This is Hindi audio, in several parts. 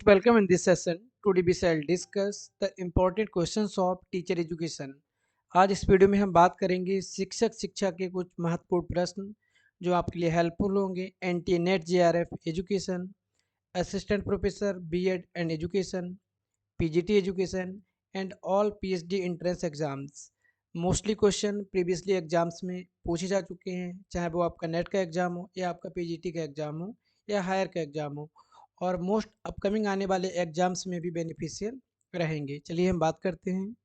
Most welcome in this session. Today we shall discuss the important questions of teacher education. आज इस वीडियो में हम बात करेंगे शिक्षक शिक्षा के कुछ महत्वपूर्ण प्रश्न जो आपके लिए हेल्पफुल होंगे। NTA NET JRF education, assistant professor BEd and education, PGT education and all PhD entrance exams. Mostly question previously exams में पूछे जा चुके हैं, चाहे वो आपका नेट का एग्जाम हो या आपका पीजीटी का एग्जाम हो या हायर का एग्जाम हो, और मोस्ट अपकमिंग आने वाले एग्जाम्स में भी बेनिफिशियल रहेंगे। चलिए हम बात करते हैं।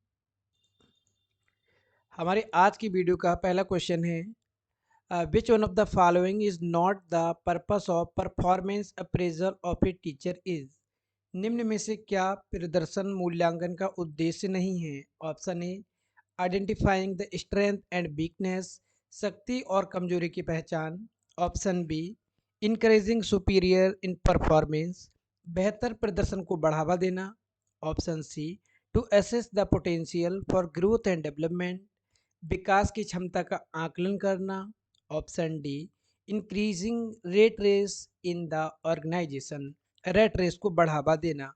हमारे आज की वीडियो का पहला क्वेश्चन है which one of the following is not the purpose of performance appraisal of a teacher is. निम्न में से क्या प्रदर्शन मूल्यांकन का उद्देश्य नहीं है? Option A identifying the strength and weakness, शक्ति और कमजोरी की पहचान। Option B encouraging superior in performance, बेहतर प्रदर्शन को बढ़ावा देना। Option C to assess the potential for growth and development, विकास की क्षमता का आकलन करना। Option D increasing rate race in the organisation, rate race को बढ़ावा देना।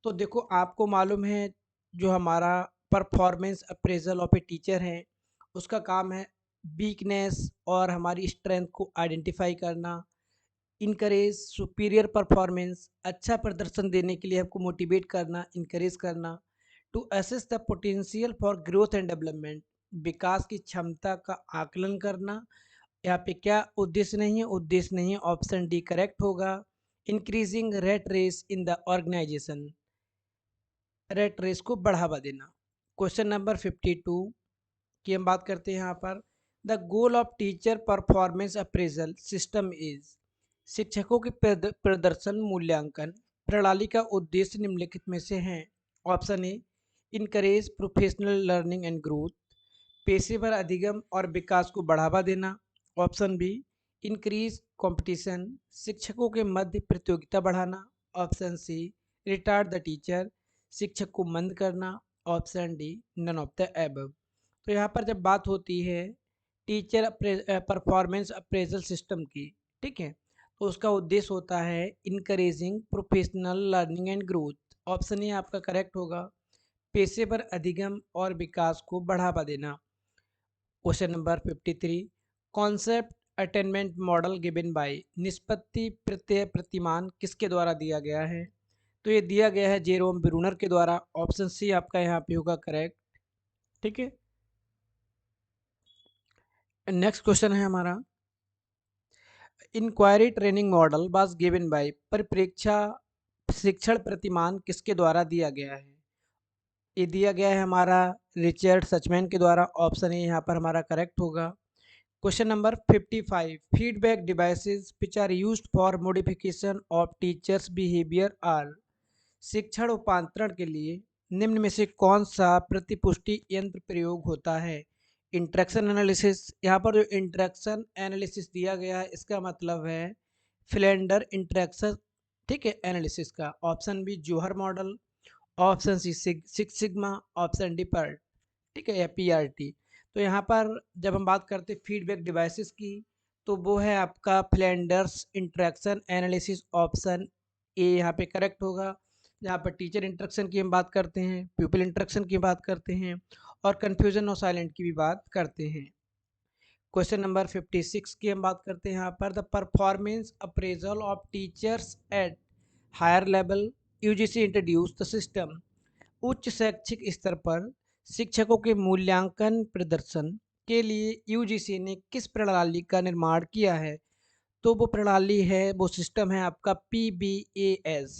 तो देखो, आपको मालूम है जो हमारा performance appraisal of a teacher है उसका काम है वीकनेस और हमारी स्ट्रेंथ को आइडेंटिफाई करना, इनकरेज सुपीरियर परफॉर्मेंस, अच्छा प्रदर्शन देने के लिए आपको मोटिवेट करना, इनकरेज करना। To assess the potential for growth and development, विकास की क्षमता का आकलन करना। यहाँ पे क्या उद्देश्य नहीं है? उद्देश्य नहीं है, ऑप्शन डी करेक्ट होगा। Increasing rate race in the organisation, rate race को बढ़ावा देना। क्वेश्चन नंबर 52 की हम बात करते हैं यहाँ पर। The goal of teacher performance appraisal system is, शिक्षकों के प्रदर्शन मूल्यांकन प्रणाली का उद्देश्य निम्नलिखित में से हैं। Option A encourage professional learning and growth, पेशेवर अधिगम और विकास को बढ़ावा देना। ऑप्शन बी इंक्रीज कंपटीशन, शिक्षकों के मध्य प्रतियोगिता बढ़ाना। Option C retard the teacher, शिक्षक को मंद करना। Option D none of the above. तो यहाँ पर जब बात होती है टीचर परफॉर्मेंस अप्रेजल सिस्टम की, ठीक है, तो उसका उद्देश्य होता है encouraging professional learning and growth. Option A आपका करेक्ट होगा, पेशेवर अधिगम और विकास को बढ़ावा देना। Question number 53 concept attainment model given by, निष्पत्ति प्रत्यय प्रतिमान किसके द्वारा दिया गया है? तो ये दिया गया है जेरोम ब्रूनर के द्वारा। ऑप्शन सी आपका यहाँ पे होगा करेक्ट। ठीक है, नेक्स्ट क्वेश्चन है हमारा inquiry training model was given by, परिप्रेक्षा शिक्षण प्रतिमान किसके द्वारा दिया गया है? ये दिया गया है हमारा रिचर्ड सचमैन के द्वारा। ऑप्शन ए यहाँ पर हमारा करेक्ट होगा। Question number 55 feedback devices which are used for modification of teachers behaviour are, शिक्षण रूपांतरण के लिए निम्न में से कौन सा प्रतिपुष्टि यंत्र प्रयोग होता है? इंटरेक्शन एनालिसिस, यहाँ पर जो इंटरेक्शन एनालिसिस दिया गया है इसका मतलब है फ्लेंडर इंटरेक्शन, ठीक है, एनालिसिस का। ऑप्शन बी जोहर model, option C six sigma, option D PERT, ठीक है, या पीआरटी। तो यहाँ पर जब हम बात करते हैं फीडबैक डिवाइसेस की, तो वो है आपका Flanders interaction analysis. Option A यहाँ पे करेक्ट होगा। जहाँ पर टीचर इंटरेक्शन की हम बात करते हैं, पीपल इंटरेक्शन की बात करते हैं और कन्फ्यूजन और साइलेंट की भी बात करते हैं। क्वेश्चन नंबर 56 की हम बात करते हैं यहाँ पर the performance appraisal of teachers at higher level, UGC introduce the system, उच्च शैक्षिक स्तर पर शिक्षकों के मूल्यांकन प्रदर्शन के लिए यूजीसी ने किस प्रणाली का निर्माण किया है? तो वो प्रणाली है, वो सिस्टम है आपका पीबीएएस।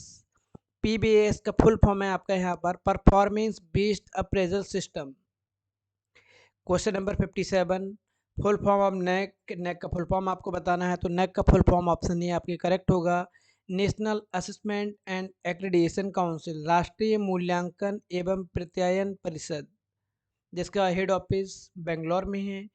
पीबीएएस का फुल फॉर्म है आपका यहाँ पर performance based appraisal system. Question number 57 full form of NAAC, NAAC का फुल फॉर्म आपको बताना है, तो नेक का फुल फॉर्म ऑप्शन ए आपके करेक्ट होगा। National assessment and accreditation council, राष्ट्रीय मूल्यांकन एवं प्रत्यायन परिषद, जिसका हेड ऑफिस बेंगलोर में है,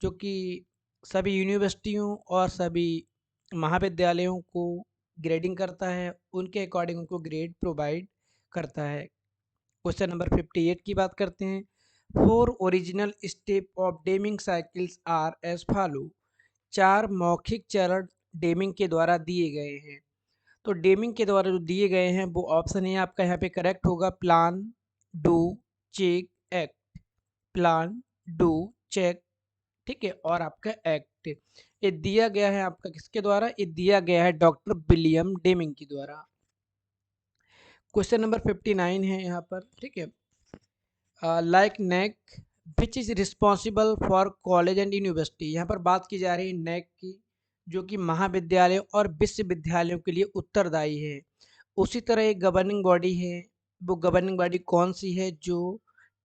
जो कि सभी यूनिवर्सिटियों और सभी महाविद्यालयों को ग्रेडिंग करता है, उनके अकॉर्डिंग उनको ग्रेड प्रोवाइड करता है। क्वेश्चन नंबर 58 की बात करते हैं। 4 original step of Deming cycles are as follow, 4 मौखिक चरण डेमिंग के द्वारा दिए गए हैं। तो डेमिंग के द्वारा जो दिए गए हैं वो ऑप्शन ए आपका यहाँ पे करेक्ट होगा, plan, do, check, act. Plan, do, check, ठीक है, और आपका एक्ट। ये दिया गया है आपका किसके द्वारा? ये दिया गया है डॉक्टर विलियम डेमिंग के द्वारा। क्वेश्चन नंबर 59 है यहाँ पर, ठीक है। Like neck which is responsible for college and university. यहाँ पर बात की जा रही है नेक की, जो कि महाविद्यालय और विश्वविद्यालयों के लिए उत्तरदायी है। उसी तरह एक गवर्निंग बॉडी है, वो गवर्निंग बॉडी कौन सी है? जो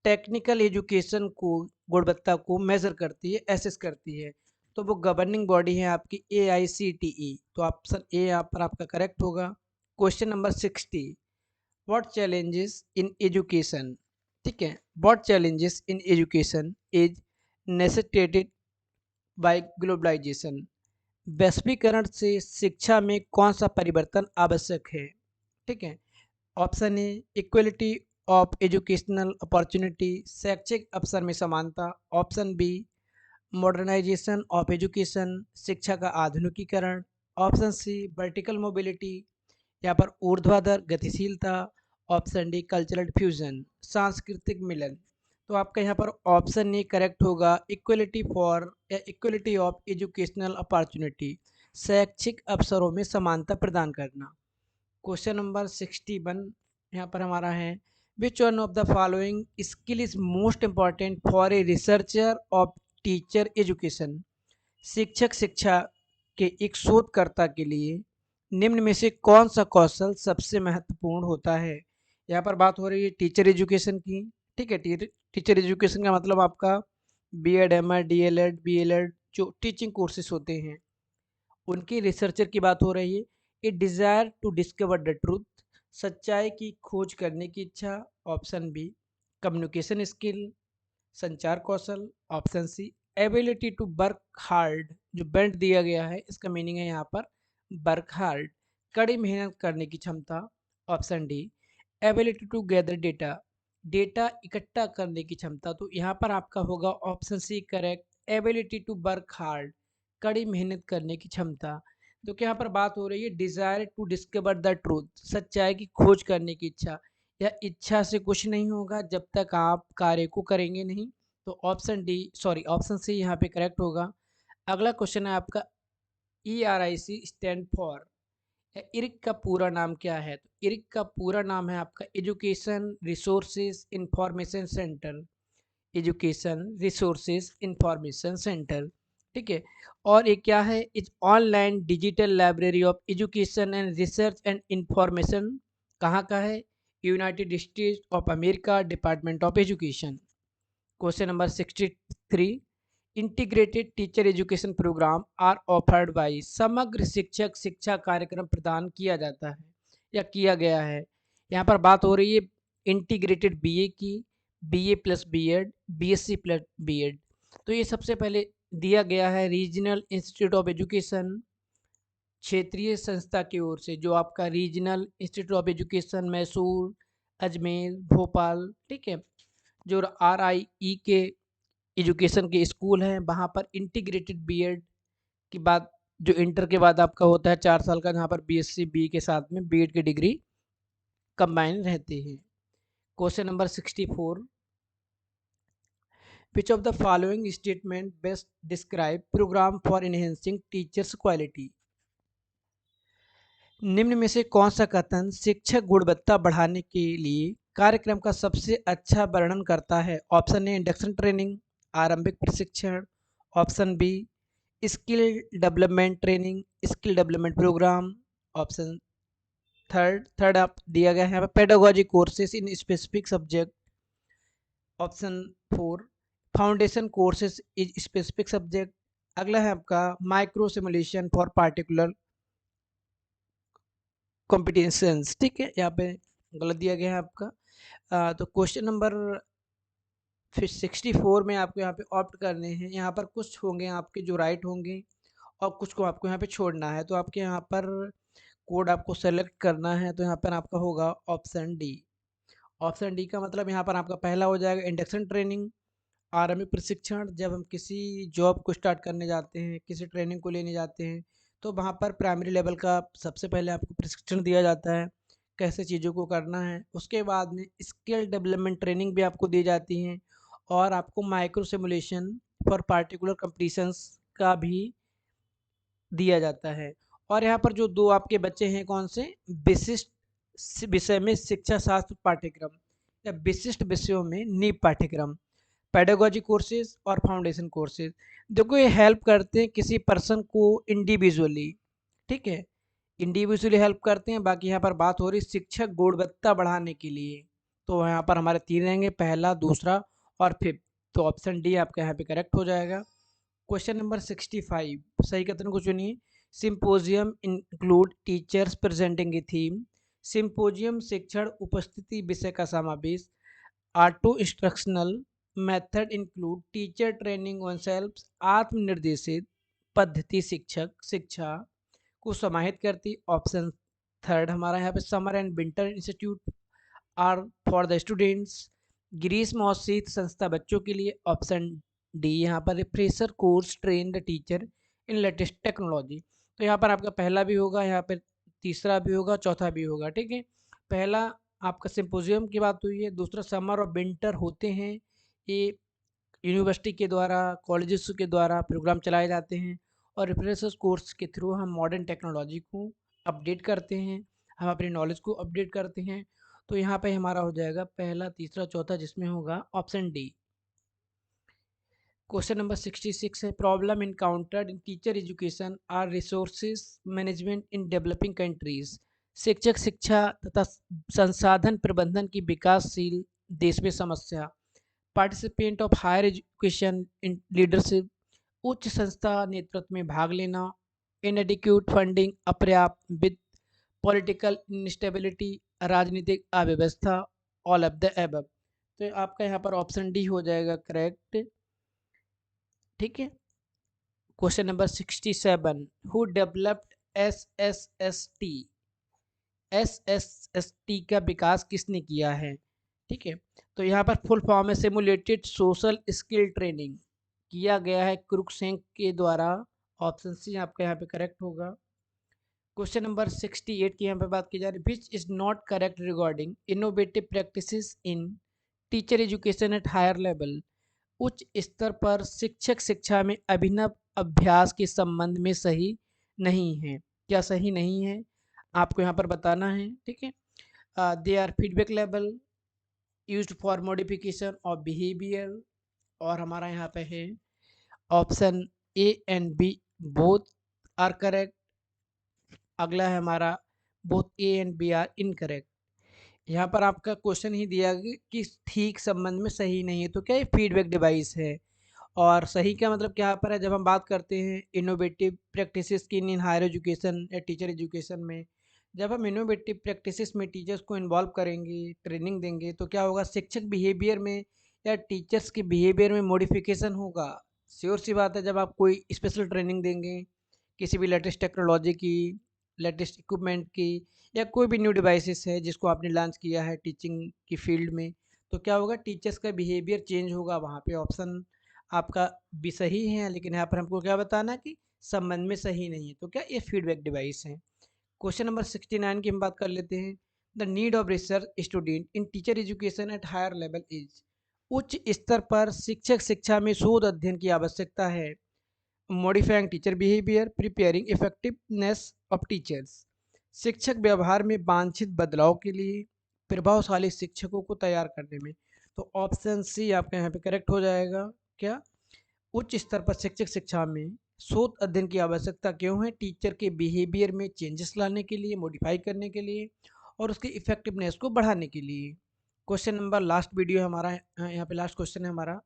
टेक्निकल एजुकेशन को, गुणवत्ता को मेजर करती है, एसेस करती है। तो वो गवर्निंग बॉडी है आपकी AICTE। तो ऑप्शन ए यहाँ पर आपका करेक्ट होगा। Question number 60, what challenges in education, ठीक है, what challenges in education is necessitated by globalisation. वैश्वीकरण से शिक्षा में कौन सा परिवर्तन आवश्यक है? ठीक है, option A equality of educational opportunity, शैक्षिक अवसर में समानता। Option B modernisation of education, शिक्षा का आधुनिकीकरण। ऑप्शन सी वर्टिकल मोबिलिटी, यहाँ पर ऊर्ध्वाधर गतिशीलता। ऑप्शन डी कल्चरल फ्यूजन, सांस्कृतिक मिलन। तो आपका यहाँ पर ऑप्शन ए करेक्ट होगा, इक्वलिटी फॉर या इक्वलिटी ऑफ एजुकेशनल अपॉर्चुनिटी, शैक्षिक अवसरों में समानता प्रदान करना। क्वेश्चन नंबर 61 यहाँ पर हमारा है, which one of the following skill is most important for a researcher of teacher education. शिक्षक शिक्षा के एक शोधकर्ता के लिए निम्न में से कौन सा कौशल सबसे महत्वपूर्ण होता है? यहाँ पर बात हो रही है टीचर एजुकेशन की, ठीक है। टीचर एजुकेशन का मतलब आपका B.Ed, M.Ed, DLED, BLED जो टीचिंग कोर्सेज होते हैं, उनकी रिसर्चर की बात हो रही है। A desire to discover the truth, सच्चाई की खोज करने की इच्छा। ऑप्शन बी कम्युनिकेशन स्किल, संचार कौशल। Option C ability to work hard, जो बेल्ट दिया गया है इसका मीनिंग है यहाँ पर वर्क हार्ड, कड़ी मेहनत करने की क्षमता। Option D ability to gather data, data इकट्ठा करने की क्षमता। तो यहाँ पर आपका होगा option C correct, ability to work hard, कड़ी मेहनत करने की क्षमता। तो यहाँ पर बात हो रही है desire to discover the truth, सच्चाई की खोज करने की इच्छा। यह इच्छा से कुछ नहीं होगा जब तक आप कार्य को करेंगे नहीं। तो option D, sorry option C यहाँ पे करेक्ट होगा। अगला क्वेश्चन है आपका, ERIC स्टैंड फॉर, इरिक का पूरा नाम क्या है? तो इरिक का पूरा नाम है आपका education resources information centre, education resources information centre, ठीक है। और ये क्या है? Is online digital library of education and research and information. कहाँ का है? United States of America, department of education. Question number 63, integrated teacher education programme are offered by, समग्र शिक्षक शिक्षा कार्यक्रम प्रदान किया जाता है या किया गया है। यहाँ पर बात हो रही है इंटीग्रेटेड BA की, BA plus BEd, BSc plus BEd। तो ये सबसे पहले दिया गया है रीजनल इंस्टीट्यूट ऑफ एजुकेशन, क्षेत्रीय संस्था की ओर से, जो आपका regional institute of education Mysore, Ajmer, Bhopal, ठीक है। जो RIE के एजुकेशन के स्कूल हैं, वहाँ पर इंटीग्रेटेड BEd के बाद, जो इंटर के बाद आपका होता है 4 साल का, जहाँ पर BSc BE के साथ में BEd की डिग्री कंबाइन रहती है। Question number 64, which of the following statement best describe programme for enhancing teachers quality. निम्न में से कौन सा कथन शिक्षक गुणवत्ता बढ़ाने के लिए कार्यक्रम का सबसे अच्छा वर्णन करता है? ऑप्शन ए इंडक्शन ट्रेनिंग, आरंभिक प्रशिक्षण। Option B skill development training, skill development programme. Option third आप दिया गया है यहाँ पर pedagogy courses in specific subject. Option 4 foundation courses is specific subject. अगला है आपका micro simulation for particular competitions, ठीक है, यहाँ पे गलत दिया गया है आपका। तो क्वेश्चन नंबर फिर 64 में आपको यहाँ पे ऑप्ट करने हैं। यहाँ पर कुछ होंगे आपके जो राइट होंगे और कुछ को आपको यहाँ पे छोड़ना है। तो आपके यहाँ पर कोड आपको सेलेक्ट करना है, तो यहाँ पर आपका होगा ऑप्शन डी। ऑप्शन डी का मतलब यहाँ पर आपका पहला हो जाएगा इंडक्शन ट्रेनिंग, आरंभिक प्रशिक्षण। जब हम किसी जॉब को स्टार्ट करने जाते हैं, किसी ट्रेनिंग को लेने जाते हैं, तो वहाँ पर प्राइमरी लेवल का सबसे पहले आपको प्रशिक्षण दिया जाता है, कैसे चीज़ों को करना है। उसके बाद में स्किल डेवलपमेंट ट्रेनिंग भी आपको दी जाती है और आपको micro simulation for particular competitions का भी दिया जाता है। और यहाँ पर जो 2 आपके बच्चे हैं कौन से? विशिष्ट विषय में शिक्षा शास्त्र पाठ्यक्रम या विशिष्ट विषयों में नीव पाठ्यक्रम, पेडागोजी कोर्सेज और फाउंडेशन कोर्सेज। देखो ये हेल्प करते हैं किसी पर्सन को इंडिविजुअली, ठीक है, इंडिविजुअली हेल्प करते हैं। बाकी यहाँ पर बात हो रही शिक्षक गुणवत्ता बढ़ाने के लिए, तो यहाँ पर हमारे 3 रहेंगे, पहला, दूसरा और फिफ्थ। तो ऑप्शन डी आपका यहाँ पे करेक्ट हो जाएगा। क्वेश्चन नंबर 65 सही कथन को चुनिए। Symposium include teachers presenting a theme. Symposium शिक्षण उपस्थिति विषय का समावेश। Auto instructional method include teacher training on self. आत्मनिर्देशित पद्धति शिक्षक शिक्षा को समाहित करती। ऑप्शन थर्ड हमारा यहाँ पे summer and winter institute are for the students. ग्रीष्म और शीत संस्था बच्चों के लिए। ऑप्शन डी यहाँ पर refresher course train the teacher in latest technology. तो यहाँ पर आपका पहला भी होगा, यहाँ पर तीसरा भी होगा, चौथा भी होगा, ठीक है। पहला आपका सिंपोजियम की बात हुई है, दूसरा समर और विंटर होते हैं, ये यूनिवर्सिटी के द्वारा, कॉलेजेस के द्वारा प्रोग्राम चलाए जाते हैं। और रिफ्रेशर्स कोर्स के थ्रू हम मॉडर्न टेक्नोलॉजी को अपडेट करते हैं, हम अपनी नॉलेज को अपडेट करते हैं। तो यहाँ पे हमारा हो जाएगा पहला, तीसरा, चौथा, जिसमें होगा ऑप्शन डी। क्वेश्चन नंबर 66 है, problem encountered in teacher education are resources management in developing countries. शिक्षक शिक्षा तथा संसाधन प्रबंधन की विकासशील देश में समस्या। Participant of higher education in leadership, उच्च संस्था नेतृत्व में भाग लेना। इनएडिक्यूट फंडिंग, अपर्याप्त वित्त। पॉलिटिकल इंस्टेबिलिटी, राजनीतिक अव्यवस्था। All of the above. तो आपका यहाँ पर ऑप्शन डी हो जाएगा करेक्ट, ठीक है। Question number 67, who developed SSST। SSST का विकास किसने किया है, ठीक है। तो यहाँ पर फुल फॉर्म है सिमुलेटेड सोशल स्किल ट्रेनिंग, किया गया है क्रुकसेंक के द्वारा। ऑप्शन सी आपका यहाँ पे करेक्ट होगा। क्वेश्चन नंबर 68 की यहाँ पे बात की जा रही है, which is not correct regarding innovative practices in teacher education at higher level. उच्च स्तर पर शिक्षक शिक्षा में अभिनव अभ्यास के संबंध में सही नहीं है। क्या सही नहीं है आपको यहाँ पर बताना है, ठीक है। They are feedback level used for modification of behaviour. और हमारा यहाँ पे है option A and B both are correct. अगला है हमारा both A and B are incorrect. यहाँ पर आपका क्वेश्चन ही दिया गया कि ठीक संबंध में सही नहीं है, तो क्या ये फीडबैक डिवाइस है। और सही का मतलब क्या पर है, जब हम बात करते हैं इनोवेटिव प्रैक्टिसेस की इन हायर एजुकेशन या टीचर एजुकेशन में, जब हम इनोवेटिव प्रैक्टिसेस में टीचर्स को इन्वॉल्व करेंगे, ट्रेनिंग देंगे, तो क्या होगा, शिक्षक बिहेवियर में या टीचर्स के बिहेवियर में मॉडिफिकेशन होगा। श्योर सी बात है, जब आप कोई स्पेशल ट्रेनिंग देंगे किसी भी लेटेस्ट टेक्नोलॉजी की, लेटेस्ट इक्विपमेंट की, या कोई भी न्यू डिवाइसेस है जिसको आपने लॉन्च किया है टीचिंग की फील्ड में, तो क्या होगा, टीचर्स का बिहेवियर चेंज होगा। वहाँ पे ऑप्शन आपका भी सही है, लेकिन यहाँ पर हमको क्या बताना कि संबंध में सही नहीं है, तो क्या ये फीडबैक डिवाइस है। क्वेश्चन नंबर 69 की हम बात कर लेते हैं, the need of research student in teacher education at higher level is. उच्च स्तर पर शिक्षक शिक्षा में शोध अध्ययन की आवश्यकता है। Modifying teacher behaviour, preparing effectiveness of teachers. शिक्षक व्यवहार में वांछित बदलाव के लिए, प्रभावशाली शिक्षकों को तैयार करने में। तो ऑप्शन सी आपका यहाँ पे करेक्ट हो जाएगा। क्या, उच्च स्तर पर शिक्षक शिक्षा में शोध अध्ययन की आवश्यकता क्यों है? टीचर के बिहेवियर में चेंजेस लाने के लिए, मॉडिफाई करने के लिए, और उसकी इफेक्टिवनेस को बढ़ाने के लिए। क्वेश्चन नंबर लास्ट वीडियो हमारा यहाँ पे लास्ट क्वेश्चन है हमारा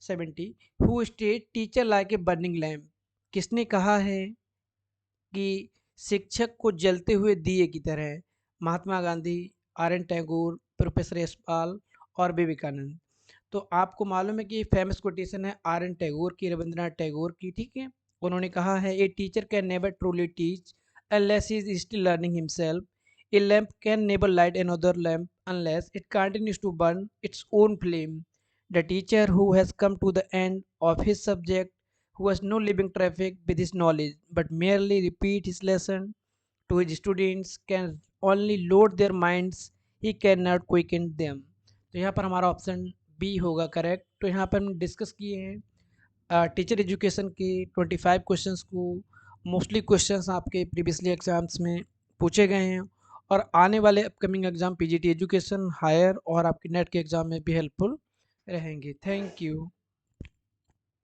70, who state teacher like a burning lamp. किसने कहा है कि शिक्षक को जलते हुए दिए की तरह? Mahatma Gandhi, R N Tagore, professor Yashpal और विवेकानंद। तो आपको मालूम है कि ये फेमस कोटेशन है आर एन टैगोर की, रविंद्रनाथ टैगोर की, ठीक है। उन्होंने कहा है, a teacher can never truly teach unless he is still learning himself. A lamp can never light another lamp unless it continues to burn its own flame. The teacher who has come to the end of his subject who has no living traffic with his knowledge but merely repeat his lesson to his students can only load their minds, he cannot quicken them। तो यहाँ पर हमारा ऑप्शन बी होगा करेक्ट। तो यहाँ पर हम डिस्कस किए हैं टीचर एजुकेशन के 25 क्वेश्चंस को। मोस्टली क्वेश्चंस आपके प्रीवियसली एग्जाम्स में पूछे गए हैं और आने वाले upcoming exam PGT education higher और आपके नेट के एग्जाम में भी हेल्पफुल रहेंगे। Thank you.